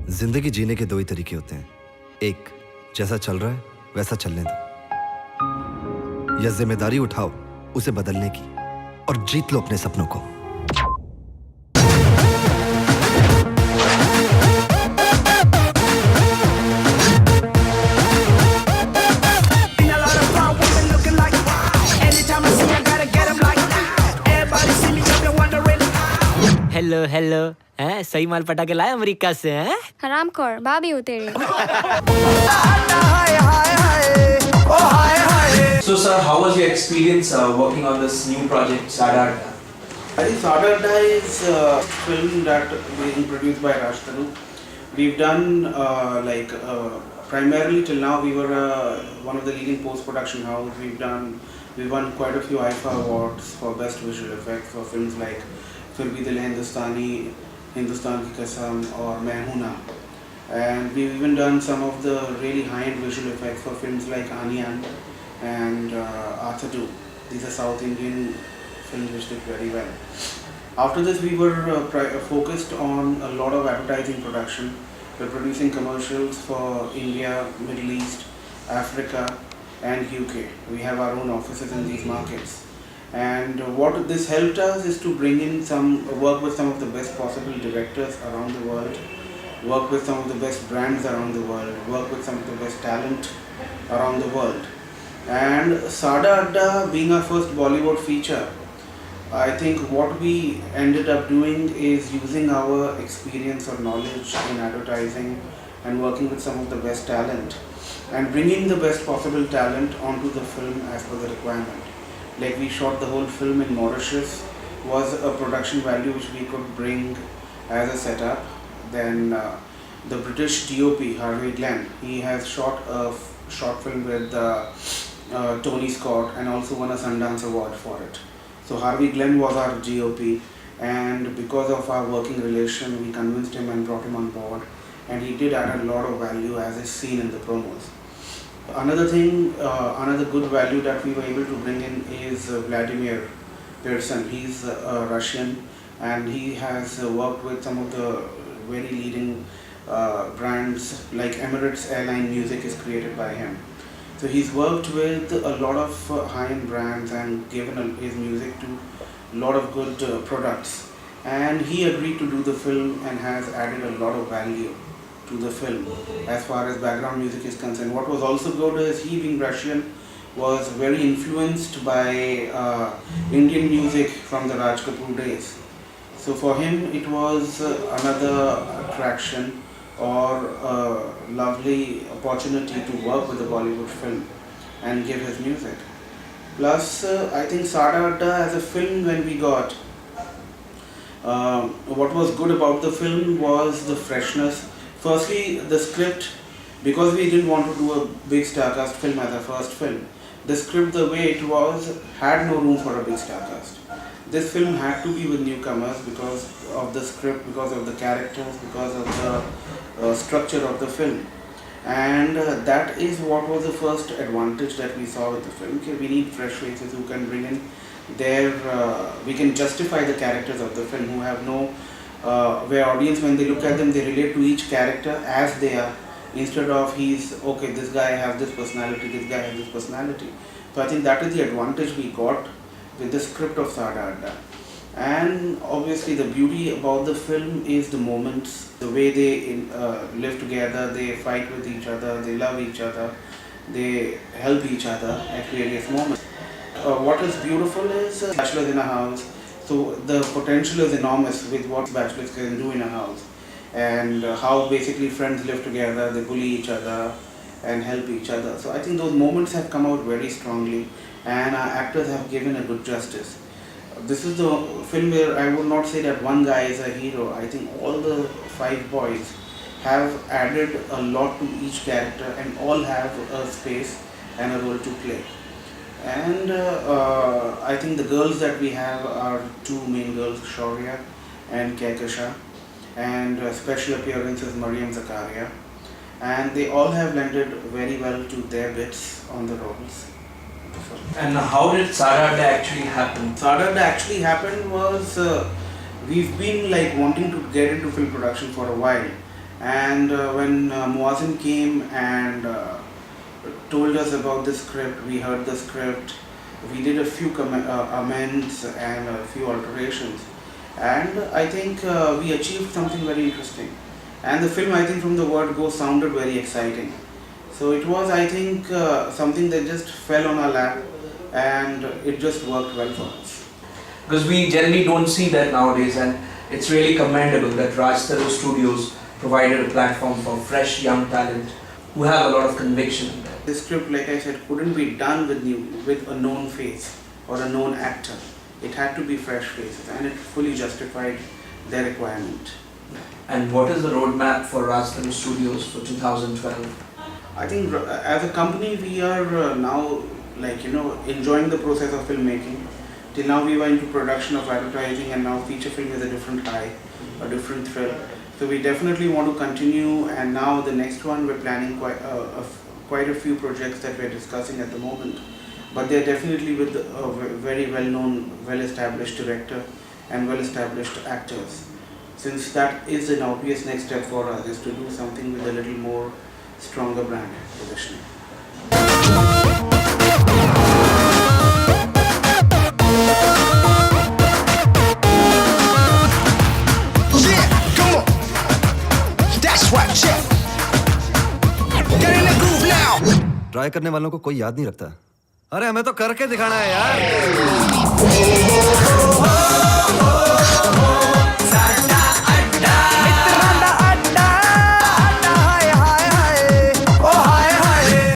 जिंदगी जीने के दो ही तरीके होते हैं, एक जैसा चल रहा है वैसा चलने दो, या जिम्मेदारी उठाओ उसे बदलने की और जीत लो अपने सपनों को। हेलो हेलो हैं, सही माल पटा के लाए अमेरिका से हैं? हरामखोर भाभी हो तेरी। So sir, how was your experience working on this new project, Sadda Adda? I think Sadda Adda is a film that being produced by Tarun. We've done primarily till now we were one of the leading post-production house. We won quite a few IFA awards for best visual effects for films like Fir Bhi Dil Hai Hindustani, Hindustan Ki Kasam or Main Hoon Na. And we've even done some of the really high-end visual effects for films like Aniyan and Arthur 2. These are South Indian films which did very well. After this we were focused on a lot of advertising production. We're producing commercials for India, Middle East, Africa and UK. We have our own offices in these markets. And what this helped us is to bring in work with some of the best possible directors around the world, work with some of the best brands around the world, work with some of the best talent around the world. And Sadda Adda being our first Bollywood feature, I think what we ended up doing is using our experience or knowledge in advertising and working with some of the best talent and bringing the best possible talent onto the film as per the requirement. Like we shot the whole film in Mauritius, was a production value which we could bring as a setup. Then the British DOP, Harvey Glenn, he has shot a short film with Tony Scott and also won a Sundance Award for it. So Harvey Glenn was our GOP, and because of our working relation we convinced him and brought him on board, and he did add a lot of value as is seen in the promos. Another thing, another good value that we were able to bring in is Vladimir Pearson. He's Russian and he has worked with some of the very leading brands like Emirates Airline music is created by him. So he's worked with a lot of high-end brands and given his music to a lot of good products. And he agreed to do the film and has added a lot of value to the film as far as background music is concerned. What was also good is he, being Russian, was very influenced by Indian music from the Raj Kapoor days. So for him it was another attraction or a lovely opportunity to work with a Bollywood film and give his music. Plus I think Sadda Adda as a film, when we got, what was good about the film was the freshness. Firstly, the script, because we didn't want to do a big star cast film as our first film, the script the way it was had no room for a big star cast. This film had to be with newcomers because of the script, because of the characters, because of the structure of the film. And that is what was the first advantage that we saw with the film. Okay, we need fresh faces who can bring in we can justify the characters of the film, who have no where audience, when they look at them, they relate to each character as they are, instead of okay, this guy has this personality, this guy has this personality. So I think that is the advantage we got with the script of Sadda Adda. And obviously the beauty about the film is the moments, the way they live together, they fight with each other, they love each other, they help each other at various moments. What is beautiful is bachelors in a house. So the potential is enormous with what bachelors can do in a house, and how basically friends live together, they bully each other and help each other. So I think those moments have come out very strongly and our actors have given a good justice. This is the film where I would not say that one guy is a hero. I think all the 5 boys have added a lot to each character and all have a space and a role to play. And I think the girls that we have are 2 main girls, Shaurya and Kekasha, and special appearances Mariam Zakaria, and they all have landed very well to their bits on the roles. And how did Sadda Adda actually happen? Sadda Adda actually happened was we've been like wanting to get into film production for a while, And when Muazzin came and told us about the script, we heard the script, we did a few amends and a few alterations, and I think we achieved something very interesting. And the film, I think, from the word go, sounded very exciting. So it was, I think, something that just fell on our lap, and it just worked well for us. Because we generally don't see that nowadays, and it's really commendable that Raj Taru Studios provided a platform for fresh young talent who have a lot of conviction. The script, like I said, couldn't be done with a known face or a known actor. It had to be fresh faces, and it fully justified their requirement. And what is the roadmap for Raj Taru Studios for 2012? I think as a company we are now, like, enjoying the process of filmmaking. Till now we were into production of advertising, and now feature film is a different high, a different thrill. So we definitely want to continue, and now the next one we're planning quite a few projects that we're discussing at the moment. But they're definitely with a very well-known, well-established director and well-established actors. Since that is an obvious next step for us, is to do something with a little more stronger brand positioning. Try करने वालों को कोई याद नहीं रखता। अरे हमें तो करके दिखाना है यार।